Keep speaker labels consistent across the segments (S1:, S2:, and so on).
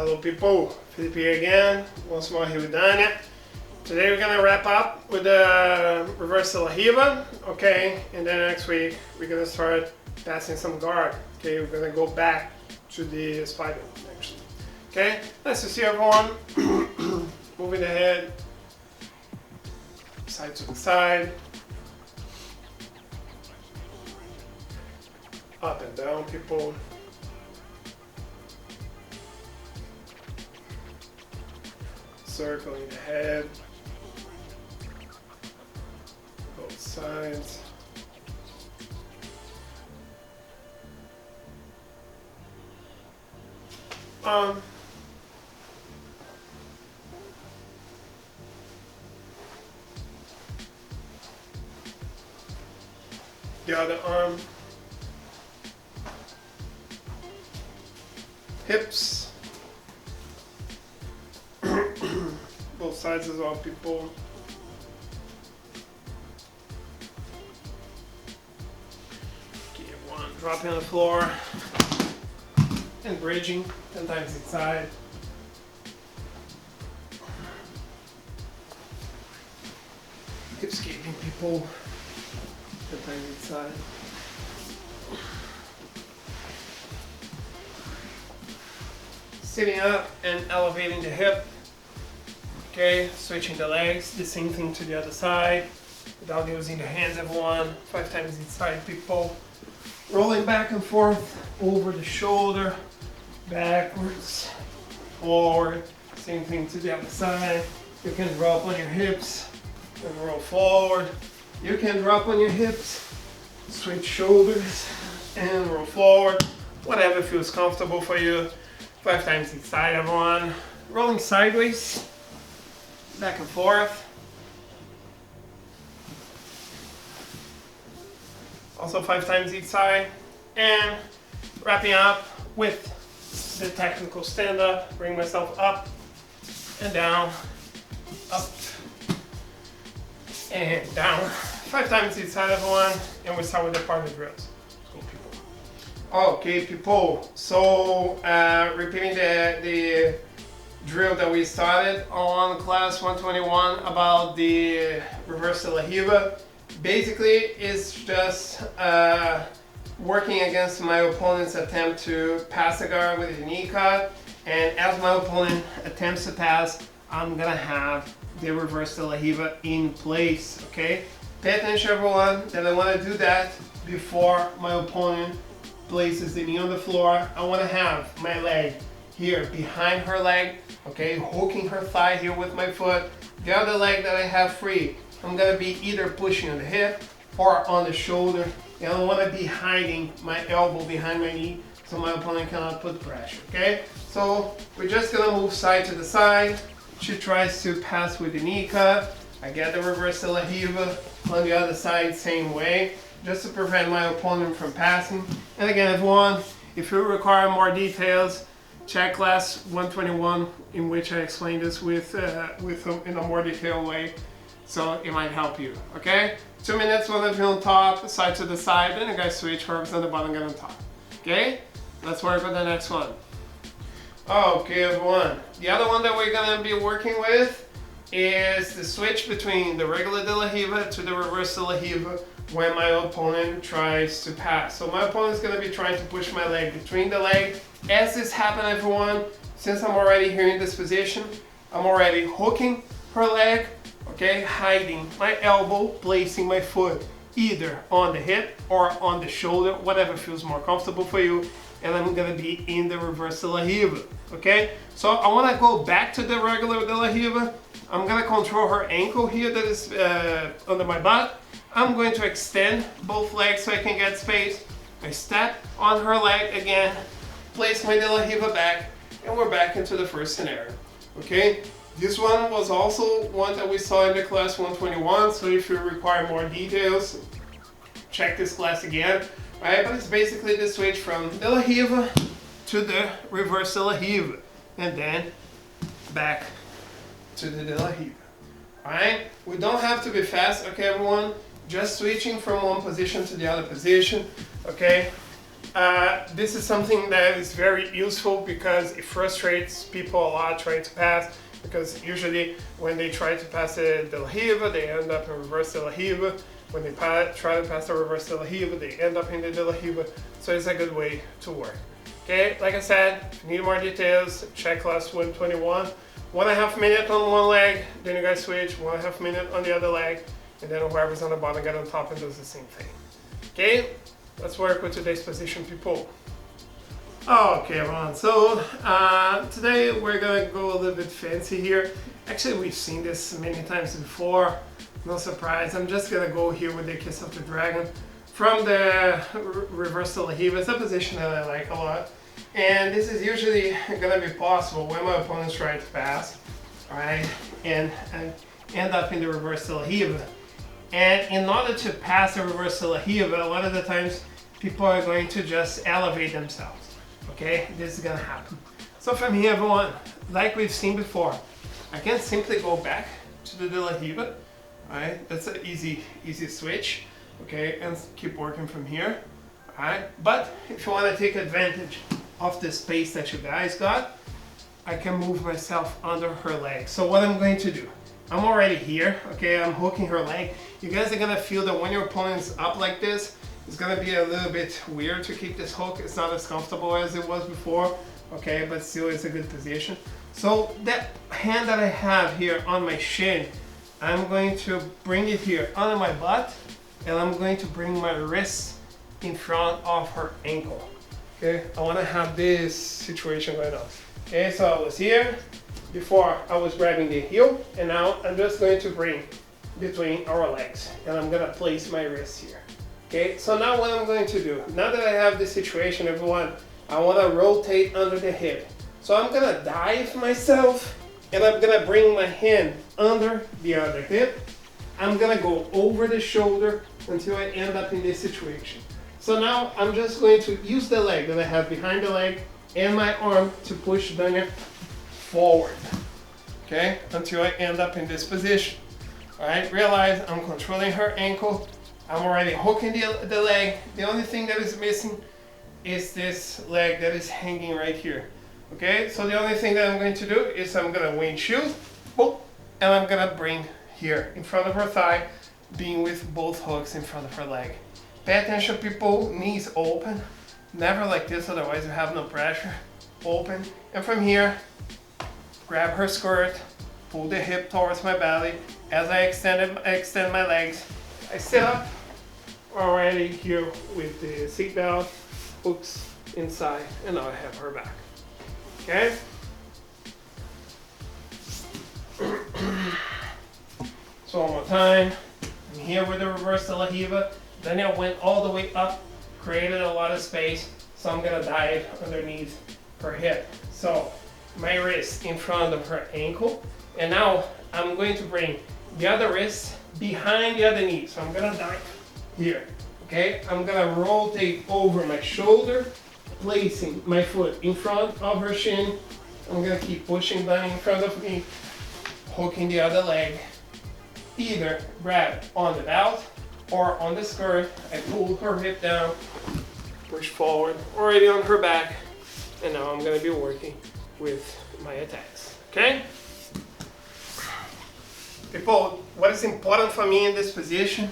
S1: Hello people, Felipe here again, once more here with Dania. Today we're gonna wrap up with the reverse de la Riva, okay? And then next week we're gonna start passing some guard, okay? We're gonna go back to the spider, actually. Okay, nice to see everyone. Moving the head, side to the side. Up and down, people. Circling the head, both sides. The other arm, hips. Both sides as well, people. Keep one dropping on the floor and bridging 10 times inside. Keep escaping, people. 10 times inside. Sitting up and elevating the hip. Okay, switching the legs, the same thing to the other side, without using the hands, everyone. 5 times inside, people. Rolling back and forth, over the shoulder, backwards, forward. Same thing to the other side. You can drop on your hips and roll forward. You can drop on your hips, switch shoulders, and roll forward. Whatever feels comfortable for you. 5 times inside, everyone. Rolling sideways. Back and forth. Also 5 times each side. And wrapping up with the technical stand up. Bring myself up and down, up and down. 5 times each side, everyone. And we start with the partner drills. Cool, people. Okay, people. So repeating the drill that we started on class 121 about the reverse de la Riva. Basically, it's just working against my opponent's attempt to pass the guard with a knee cut, and as my opponent attempts to pass, I'm gonna have the reverse de la Riva in place, okay? Pay attention, everyone, that I wanna do that before my opponent places the knee on the floor. I wanna have my leg here behind her leg, okay, hooking her thigh here with my foot. The other leg that I have free, I'm gonna be either pushing on the hip or on the shoulder, and I wanna be hiding my elbow behind my knee so my opponent cannot put pressure, okay? So we're just gonna move side to the side. She tries to pass with the knee cut. I get the reverse de la Riva on the other side, same way, just to prevent my opponent from passing. And again, everyone, if you require more details, check class 121, in which I explained this in a more detailed way, so it might help you, okay? 2 minutes, one of you on top, side to the side, then you guys switch, whoever's on the bottom get on top, okay? Let's work on the next one. Okay, everyone, the other one that we're gonna be working with is the switch between the regular de la Riva to the reverse de la Riva when my opponent tries to pass. So my opponent's gonna be trying to push my leg between the leg. As this happens, everyone, since I'm already here in this position, I'm already hooking her leg, okay, hiding my elbow, placing my foot either on the hip or on the shoulder, whatever feels more comfortable for you, and I'm gonna be in the reverse de la Riva, okay? So I wanna go back to the regular de la Riva. I'm gonna control her ankle here that is under my butt. I'm going to extend both legs so I can get space. I step on her leg again, place my de la Riva back, and we're back into the first scenario, okay? This one was also one that we saw in the class 121, so if you require more details, check this class again, right? But it's basically the switch from de la Riva to the reverse de la Riva, and then back to the de la Riva. Alright? We don't have to be fast, okay, everyone? Just switching from one position to the other position, okay? This is something that is very useful because it frustrates people a lot trying to pass, because usually when they try to pass the De La Riva, they end up in reverse De La Riva. When they try to pass the reverse De La Riva, they end up in the De La Riva. So it's a good way to work. Okay, like I said, if you need more details, check class 121. 1.5 minutes on one leg, then you guys switch, 1.5 minutes on the other leg, and then whoever's on the bottom get on top and does the same thing. Okay, let's work with today's position, people. Okay, everyone, so today we're gonna go a little bit fancy here. Actually, we've seen this many times before, no surprise. I'm just gonna go here with the Kiss of the Dragon from the reverse De La Riva. It's a position that I like a lot. And this is usually gonna be possible when my opponent's trying to pass, alright, and end up in the reverse De La Riva. And in order to pass the reverse De La Riva, a lot of the times people are going to just elevate themselves. Okay, this is gonna happen. So from here, everyone, like we've seen before, I can simply go back to the De La Riva. Alright, that's an easy switch. Okay, and keep working from here. Alright, but if you want to take advantage of the space that you guys got, I can move myself under her leg. So what I'm going to do, I'm already here, okay, I'm hooking her leg. You guys are gonna feel that when your opponent's up like this, it's gonna be a little bit weird to keep this hook. It's not as comfortable as it was before, okay, but still it's a good position. So that hand that I have here on my shin, I'm going to bring it here under my butt, and I'm going to bring my wrist in front of her ankle. Okay, I want to have this situation going on. Okay, so I was here, before I was grabbing the heel, and now I'm just going to bring between our legs, and I'm gonna place my wrist here. Okay, so now what I'm going to do, now that I have this situation, everyone, I want to rotate under the hip. So I'm gonna dive myself, and I'm gonna bring my hand under the other hip. I'm gonna go over the shoulder until I end up in this situation. So now I'm just going to use the leg that I have behind the leg and my arm to push Danya forward, okay, until I end up in this position. All right, realize I'm controlling her ankle. I'm already hooking the leg. The only thing that is missing is this leg that is hanging right here. Okay, so the only thing that I'm going to do is I'm gonna windshield, boom, and I'm gonna bring here in front of her thigh, being with both hooks in front of her leg. Pay attention, people, knees open, never like this, otherwise you have no pressure. Open, and from here, grab her skirt, pull the hip towards my belly. As I extend my legs, I sit up, already here with the seat belt, hooks inside, and now I have her back. Okay? So one more time. I'm here with the reverse De La Riva. Then I went all the way up, created a lot of space, so I'm gonna dive underneath her hip. So my wrist in front of her ankle, and now I'm going to bring the other wrist behind the other knee. So I'm gonna dive here, okay? I'm gonna rotate over my shoulder, placing my foot in front of her shin. I'm gonna keep pushing down in front of me, hooking the other leg. Either grab on the belt or on the skirt. I pull her hip down, push forward, already on her back, and now I'm gonna be working with my attacks, okay? People, what is important for me in this position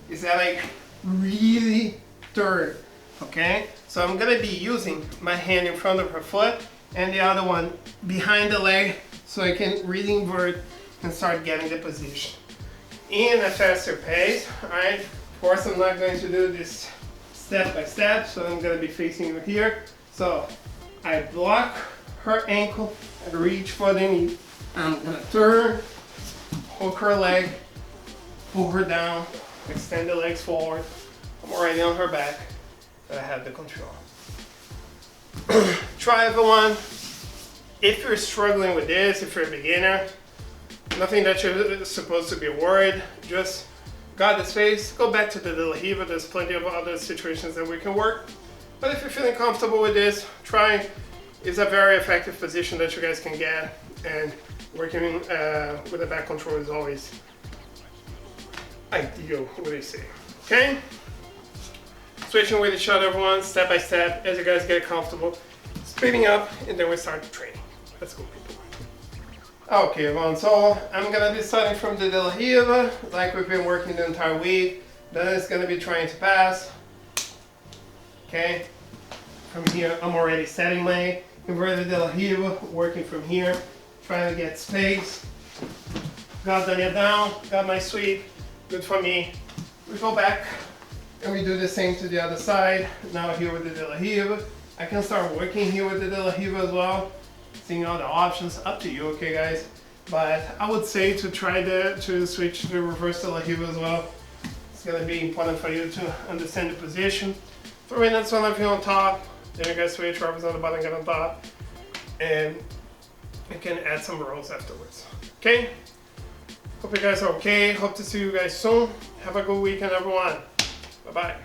S1: is that I really turn, okay? So I'm gonna be using my hand in front of her foot and the other one behind the leg so I can really invert and start getting the position in a faster pace, all right? Of course, I'm not going to do this step by step, so I'm gonna be facing her here. So I block her ankle, I reach for the knee. I'm gonna turn, hook her leg, pull her down, extend the legs forward. I'm already on her back, but I have the control. Try, everyone. If you're struggling with this, if you're a beginner, nothing that you're supposed to be worried, just got the space, go back to the De La Riva. There's plenty of other situations that we can work. But if you're feeling comfortable with this, try. It's a very effective position that you guys can get, and working with a back control is always ideal, what do you say? Okay? switching with each other everyone, step by step, as you guys get comfortable. Speeding up, and then we start the training. Let's go, people. Okay, everyone, so I'm gonna be starting from the De La Riva, like we've been working the entire week. Then it's gonna be trying to pass. Okay, from here, I'm already setting my inverted De La Riva, working from here, trying to get space. Got Daniel down, got my sweep, good for me. We go back and we do the same to the other side. Now here with the De La Riva. I can start working here with the De La Riva as well. Seeing all the options, up to you, okay guys? But I would say to try to switch to the reverse De La Riva as well. It's gonna be important for you to understand the position. Throw in that one of you on top, then you guys switch, whoever's on the bottom get on top. And you can add some rolls afterwards, okay? Hope you guys are okay. Hope to see you guys soon. Have a good weekend, everyone. Bye-bye.